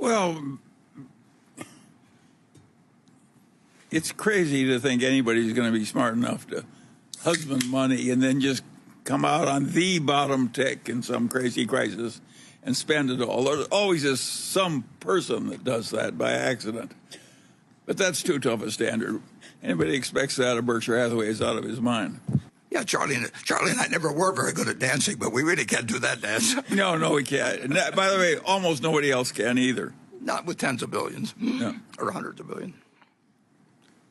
Well, it's crazy to think anybody's going to be smart enough to husband money and then just come out on the bottom tick in some crazy crisis and spend it all. There's always is some person that does that by accident. But that's too tough a standard. Anybody expects that of Berkshire-Hathaway is out of his mind. Yeah, Charlie and I never were very good at dancing, but we really can't do that dance. No, we can't. And that, by the way, almost nobody else can either. Not with tens of billions or hundreds of billions.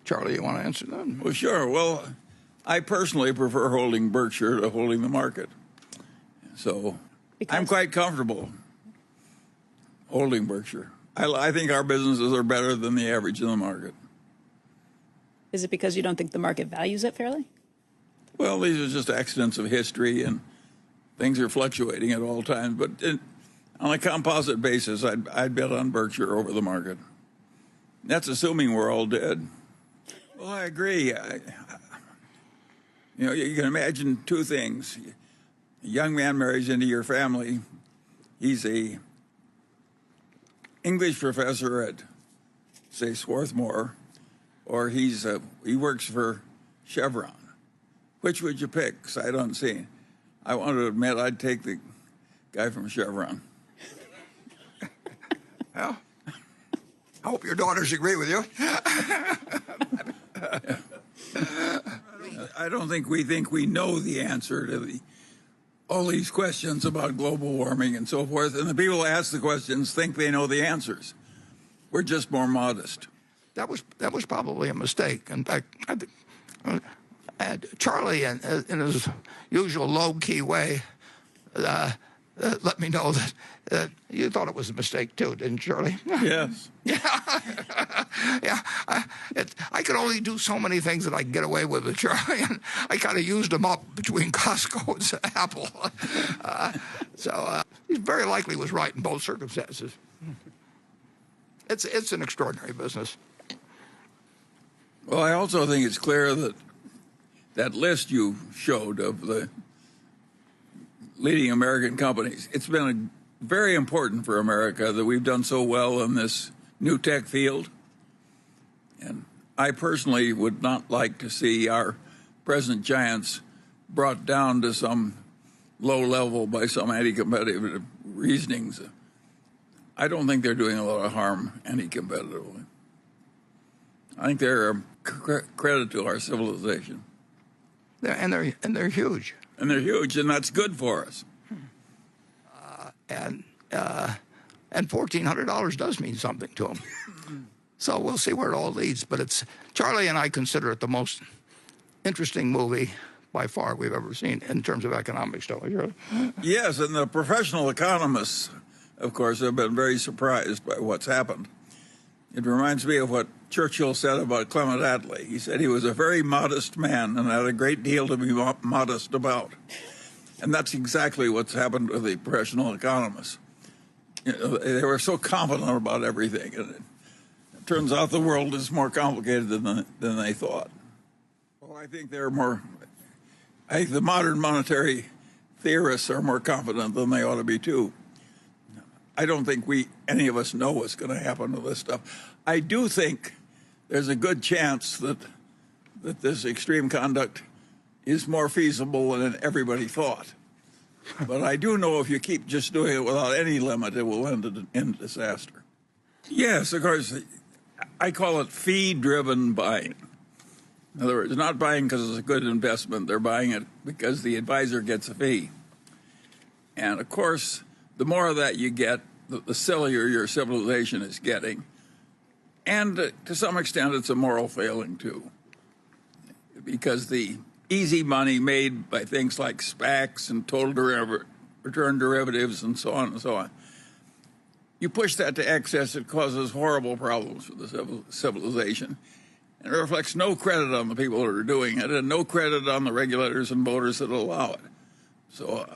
Charlie, you want to answer that? Well, sure. Well, I personally prefer holding Berkshire to holding the market. So I'm quite comfortable holding Berkshire. I think our businesses are better than the average in the market. Is it because you don't think the market values it fairly? Well, these are just accidents of history, and things are fluctuating at all times. But on a composite basis, I'd bet on Berkshire over the market. That's assuming we're all dead. Well, I agree. You can imagine two things. A young man marries into your family. He's a English professor at, say, Swarthmore, or he works for Chevron. Which would you pick? Sight unseen. I want to admit I'd take the guy from Chevron. Well, I hope your daughters agree with you. I don't think we know the answer to all these questions about global warming and so forth, and the people who ask the questions think they know the answers. We're just more modest. That was probably a mistake. In fact, Charlie, in his usual low-key way, let me know that you thought it was a mistake too, didn't you, Charlie? Yes. Yeah. Yeah. I could only do so many things that I could get away with Charlie, and I kind of used them up between Costco and Apple. So he very likely was right in both circumstances. It's an extraordinary business. Well, I also think it's clear that that list you showed of the leading American companies, it's been very important for America that we've done so well in this new tech field. And I personally would not like to see our present giants brought down to some low level by some anti-competitive reasonings. I don't think they're doing a lot of harm anti-competitively. I think they're a credit to our civilization. And they're huge. And they're huge, and that's good for us. And $1,400 does mean something to them. So we'll see where it all leads. But Charlie and I consider it the most interesting movie by far we've ever seen in terms of economics, don't we, Charlie? Yes, and the professional economists, of course, have been very surprised by what's happened. It reminds me of what Churchill said about Clement Attlee. He said he was a very modest man and had a great deal to be modest about. And that's exactly what's happened with the professional economists. They were so confident about everything. And it turns out the world is more complicated than they thought. Well, I think the modern monetary theorists are more confident than they ought to be, too. I don't think any of us know what's going to happen to this stuff. I do think there's a good chance that this extreme conduct is more feasible than everybody thought. But I do know if you keep just doing it without any limit, it will end in disaster. Yes, of course, I call it fee-driven buying. In other words, not buying because it's a good investment. They're buying it because the advisor gets a fee. And, of course, the more of that you get, the sillier your civilization is getting. And to some extent, it's a moral failing, too. Because the easy money made by things like SPACs and total return derivatives and so on, you push that to excess, it causes horrible problems for the civilization. And it reflects no credit on the people that are doing it and no credit on the regulators and voters that allow it. So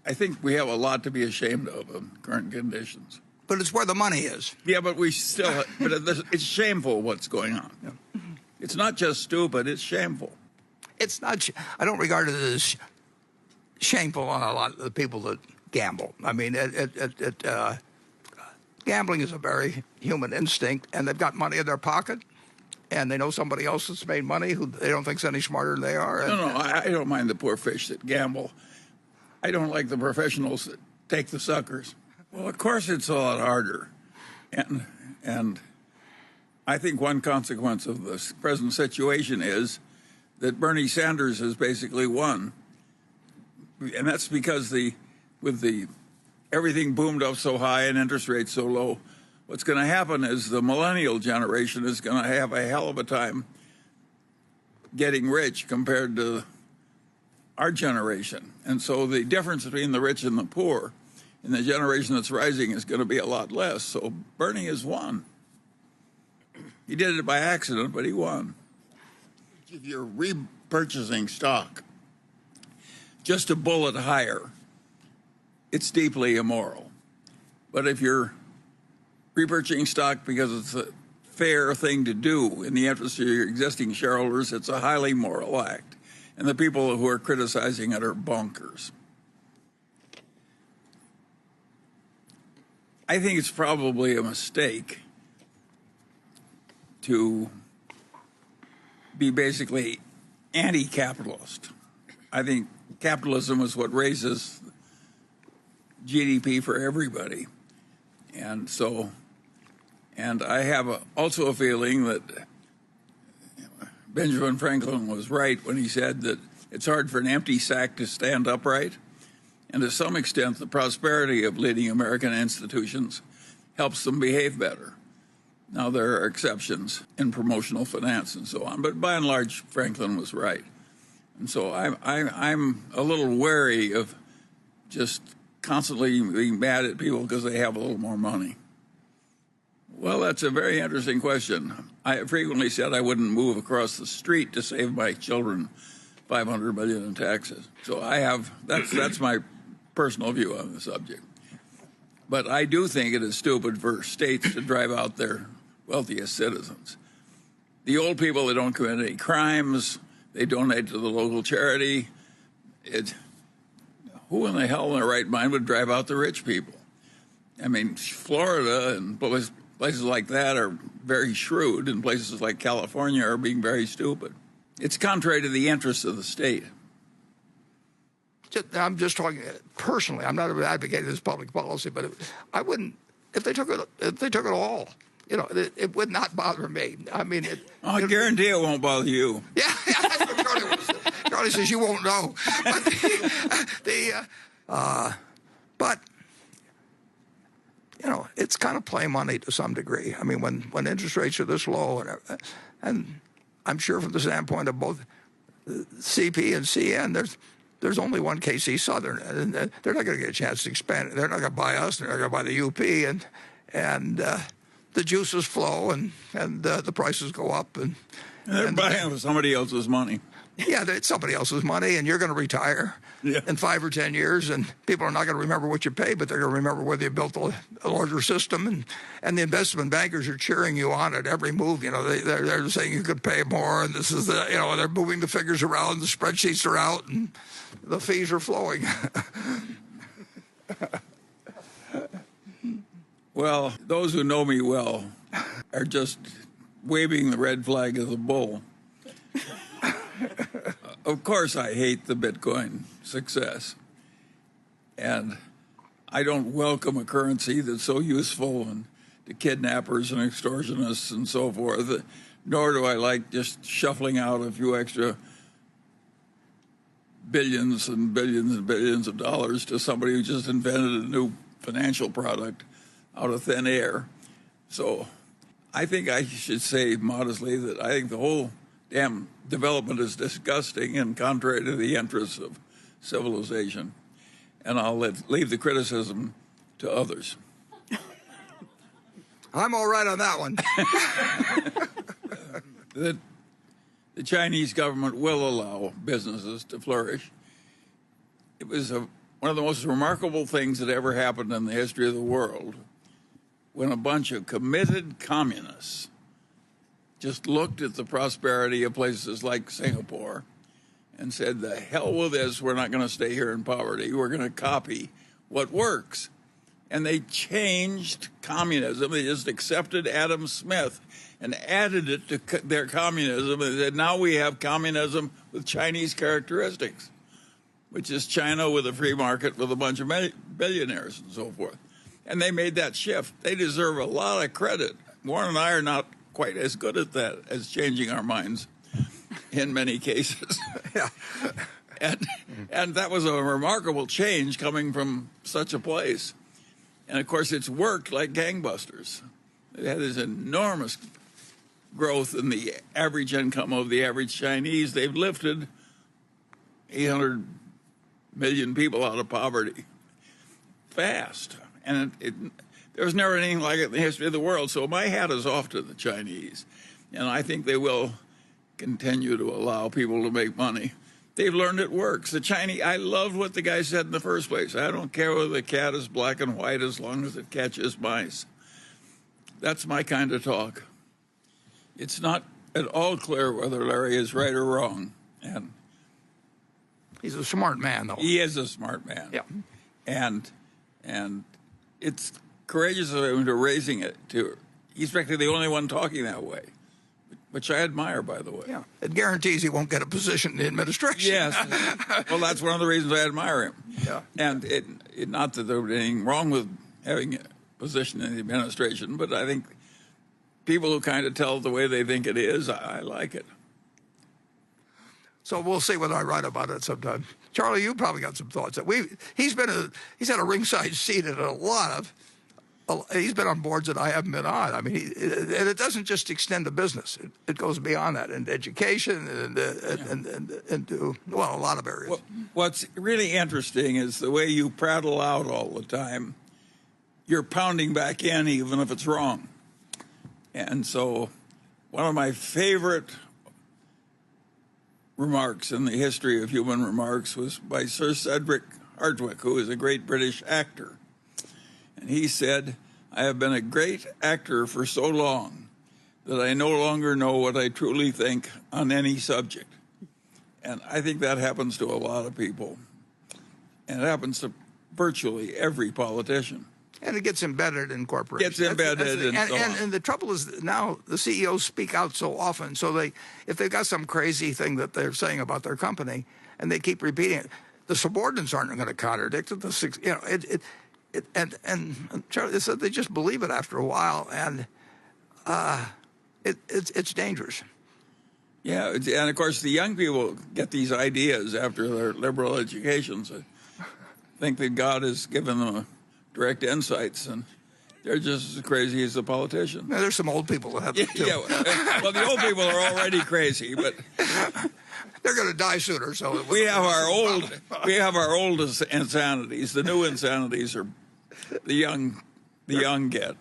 I think we have a lot to be ashamed of in current conditions. But it's where the money is. Yeah, but it's shameful what's going on. Yeah. It's not just stupid, it's shameful. It's not. I don't regard it as shameful on a lot of the people that gamble. I mean, gambling is a very human instinct, and they've got money in their pocket, and they know somebody else that's made money who they don't think's any smarter than they are. No, I don't mind the poor fish that gamble. I don't like the professionals that take the suckers. Well, of course it's a lot harder. And I think one consequence of this present situation is that Bernie Sanders has basically won. And that's because everything boomed up so high and interest rates so low. What's going to happen is the millennial generation is going to have a hell of a time getting rich compared to our generation. And so the difference between the rich and the poor in the generation that's rising is going to be a lot less. So Bernie has won. He did it by accident, but he won. If you're repurchasing stock just a bullet higher, it's deeply immoral. But if you're repurchasing stock because it's a fair thing to do in the interest of your existing shareholders, it's a highly moral act. And the people who are criticizing it are bonkers. I think it's probably a mistake to be basically anti-capitalist. I think capitalism is what raises GDP for everybody. And I have also a feeling that Benjamin Franklin was right when he said that it's hard for an empty sack to stand upright. And to some extent, the prosperity of leading American institutions helps them behave better. Now, there are exceptions in promotional finance and so on, but by and large, Franklin was right. And so I'm a little wary of just constantly being mad at people because they have a little more money. Well, that's a very interesting question. I frequently said I wouldn't move across the street to save my children $500 million in taxes. So that's my personal view on the subject. But I do think it is stupid for states to drive out their wealthiest citizens. The old people that don't commit any crimes, they donate to the local charity. Who in the hell in their right mind would drive out the rich people? I mean, Florida and places like that are very shrewd, and places like California are being very stupid. It's contrary to the interests of the state. I'm just talking personally. I'm not advocating this public policy, but I wouldn't if they took it all. You know, it would not bother me. I mean, I guarantee it won't bother you. Yeah, that's what Charlie was. Charlie says you won't know. But you know, it's kind of play money to some degree. I mean, when interest rates are this low, and I'm sure from the standpoint of both CP and CN, there's only one KC Southern, and they're not going to get a chance to expand it. They're not going to buy us. They're not going to buy the UP, and the juices flow, and the prices go up, and they're buying with somebody else's money. Yeah, it's somebody else's money, and you're going to retire in 5 or 10 years, and people are not going to remember what you paid, but they're going to remember whether you built a larger system, and the investment bankers are cheering you on at every move. You know, they're saying you could pay more, and this is they're moving the figures around, the spreadsheets are out, and the fees are flowing. Well, those who know me well are just waving the red flag of the bull. Of course, I hate the Bitcoin success. And I don't welcome a currency that's so useful to kidnappers and extortionists and so forth, nor do I like just shuffling out a few extra billions and billions and billions of dollars to somebody who just invented a new financial product out of thin air. So I think I should say modestly that I think the whole damn development is disgusting and contrary to the interests of civilization. And I'll leave the criticism to others. I'm all right on that one. The Chinese government will allow businesses to flourish. It was one of the most remarkable things that ever happened in the history of the world when a bunch of committed communists just looked at the prosperity of places like Singapore and said, the hell with this, we're not going to stay here in poverty. We're going to copy what works. And they changed communism. They just accepted Adam Smith and added it to their communism. And said, now we have communism with Chinese characteristics, which is China with a free market with a bunch of billionaires and so forth. And they made that shift. They deserve a lot of credit. Warren and I are not quite as good at that as changing our minds in many cases. Yeah. And that was a remarkable change coming from such a place. And of course, it's worked like gangbusters. It had this enormous growth in the average income of the average Chinese. They've lifted 800 million people out of poverty fast. And there was never anything like it in the history of the world. So my hat is off to the Chinese. And I think they will continue to allow people to make money. They've learned it works. The Chinese, I loved what the guy said in the first place. I don't care whether the cat is black and white as long as it catches mice. That's my kind of talk. It's not at all clear whether Larry is right or wrong. And he's a smart man, though. he is a smart man. Yeah. And it's courageous of him to raising it to. He's practically the only one talking that way, which I admire, by the way. Yeah. It guarantees he won't get a position in the administration. Yes. Well, that's one of the reasons I admire him. Yeah. And it not that there was anything wrong with having a position in the administration, but I think people who kind of tell it the way they think it is, I like it. So we'll see whether I write about it sometime. Charlie, you probably got some thoughts. He's had a ringside seat at a lot of. He's been on boards that I haven't been on. I mean, and it doesn't just extend to business. It goes beyond that, into education and into, well, a lot of areas. What's really interesting is the way you prattle out all the time. You're pounding back in even if it's wrong. And so one of my favorite remarks in the history of human remarks was by Sir Cedric Hardwicke, who is a great British actor. And he said, I have been a great actor for so long that I no longer know what I truly think on any subject. And I think that happens to a lot of people. And it happens to virtually every politician. And it gets embedded in corporations. Gets embedded and the trouble is now the CEOs speak out so often. So if they've got some crazy thing that they're saying about their company and they keep repeating it, the subordinates aren't going to contradict it. And Charlie said they just believe it after a while, and it's dangerous. Yeah, and of course the young people get these ideas after their liberal educations. Think that God has given them direct insights, and they're just as crazy as the politician. Now, there's some old people that have them too. Yeah, well, the old people are already crazy, but they're going to die sooner. So we have our old insanities. The new insanities are the young get.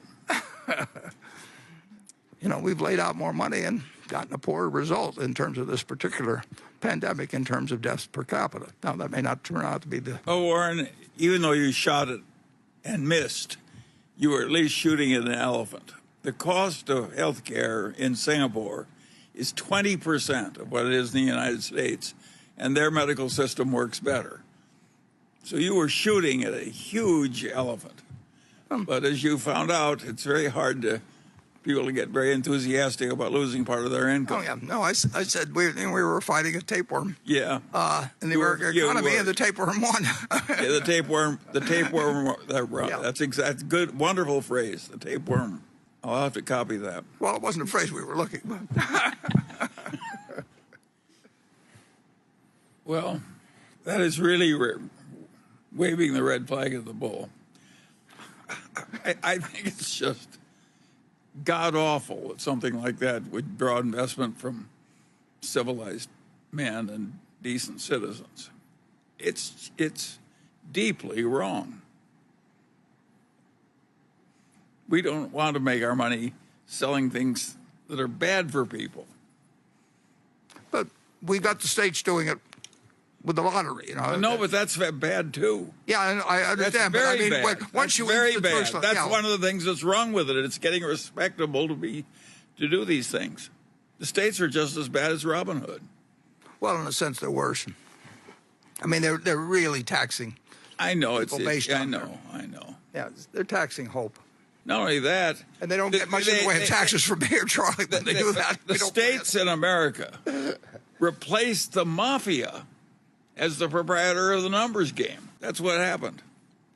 We've laid out more money and gotten a poorer result in terms of this particular pandemic in terms of deaths per capita. Now, that may not turn out to be the... Oh, Warren, even though you shot it and missed, you were at least shooting at an elephant. The cost of health care in Singapore is 20% of what it is in the United States, and their medical system works better. So you were shooting at a huge elephant. But as you found out, it's very hard to people to get very enthusiastic about losing part of their income. Oh, yeah. No, I said we were fighting a tapeworm. Yeah. In the American economy, and the tapeworm won. Yeah, the tapeworm. Yeah. That's exact. Good, wonderful phrase. The tapeworm. I'll have to copy that. Well, it wasn't a phrase we were looking for. Well, that is really waving the red flag of the bull. I think it's just god-awful that something like that would draw investment from civilized men and decent citizens. It's deeply wrong. We don't want to make our money selling things that are bad for people. But we've got the states doing it with the lottery, No, but that's bad too. Yeah, I understand. That's very but bad. Once you very the bad. first, That's yeah. one of the things that's wrong with it. It's getting respectable to do these things. The states are just as bad as Robin Hood. Well, in a sense, they're worse. I mean, they're really taxing. I know I know. Yeah, they're taxing hope. Not only that, And they don't get much in the way of taxes from here, Charlie, when they do that. The states in America replaced the mafia as the proprietor of the numbers game. That's what happened.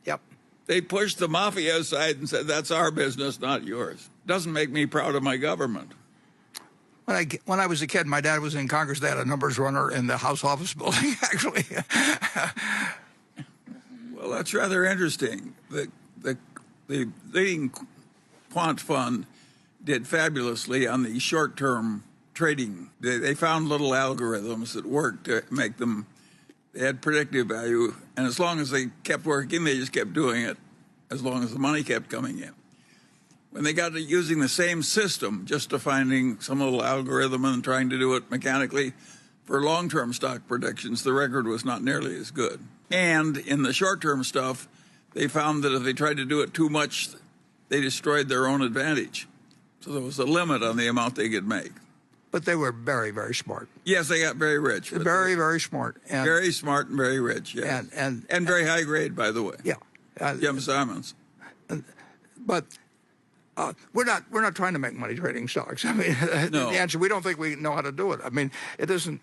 Yep. They pushed the mafia aside and said, that's our business, not yours. Doesn't make me proud of my government. When I was a kid, my dad was in Congress. They had a numbers runner in the House office building, actually. Well, that's rather interesting. The leading quant fund did fabulously on the short-term trading. They found little algorithms that worked to make them. They had predictive value, and as long as they kept working, they just kept doing it as long as the money kept coming in. When they got to using the same system, just to finding some little algorithm and trying to do it mechanically for long-term stock predictions, the record was not nearly as good. And in the short-term stuff, they found that if they tried to do it too much, they destroyed their own advantage. So there was a limit on the amount they could make. But they were very, very smart. Yes, they got very rich. Very, very smart. And, very smart and very rich, yes. And very high grade, by the way. Yeah. Jim Simons. But we're not trying to make money trading stocks. I mean, No. the answer, we don't think we know how to do it. I mean, it isn't.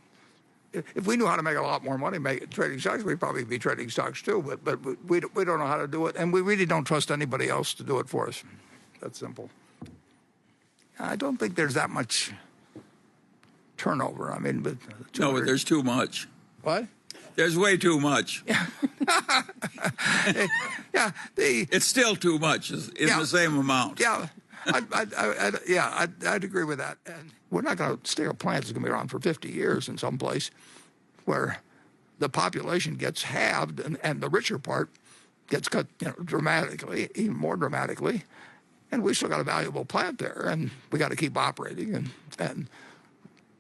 If we knew how to make a lot more money trading stocks, we'd probably be trading stocks too. But we don't know how to do it, and we really don't trust anybody else to do it for us. That's simple. I don't think there's that much turnover. I mean, but No, but there's too much. What? There's way too much. Yeah. It's still too much in the same amount. Yeah. I'd agree with that. And we're not going to steel plants is going to be around for 50 years in some place where the population gets halved and the richer part gets cut dramatically, even more dramatically. And we still got a valuable plant there, and we got to keep operating. And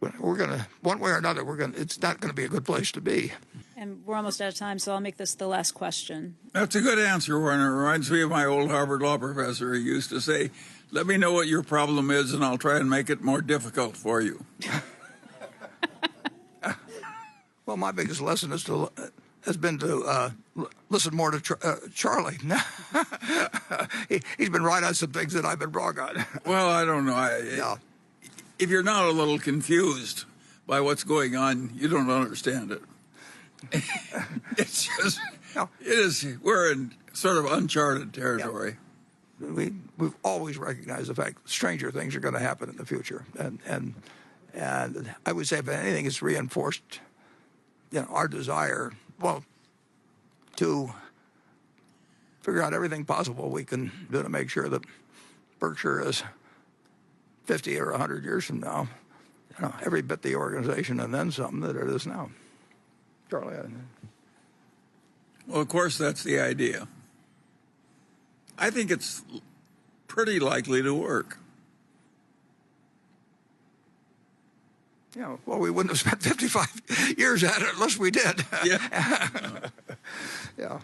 we're going to, one way or another, it's not going to be a good place to be. And we're almost out of time, so I'll make this the last question. That's a good answer, Warner. It reminds me of my old Harvard law professor. He used to say, let me know what your problem is, and I'll try and make it more difficult for you. Well, my biggest lesson has been to listen more to Charlie. He's been right on some things that I've been wrong on. Well, I don't know. If you're not a little confused by what's going on, you don't understand it. It's just, we're in sort of uncharted territory. Yeah. We've always recognized the fact that stranger things are going to happen in the future. And I would say, if anything, it's reinforced, our desire, to figure out everything possible we can do to make sure that Berkshire is 50 or 100 years from now, every bit the organization and then some that it is now. Charlie? Well, of course, that's the idea. I think it's pretty likely to work. Well, we wouldn't have spent 55 years at it unless we did. Yeah. Yeah.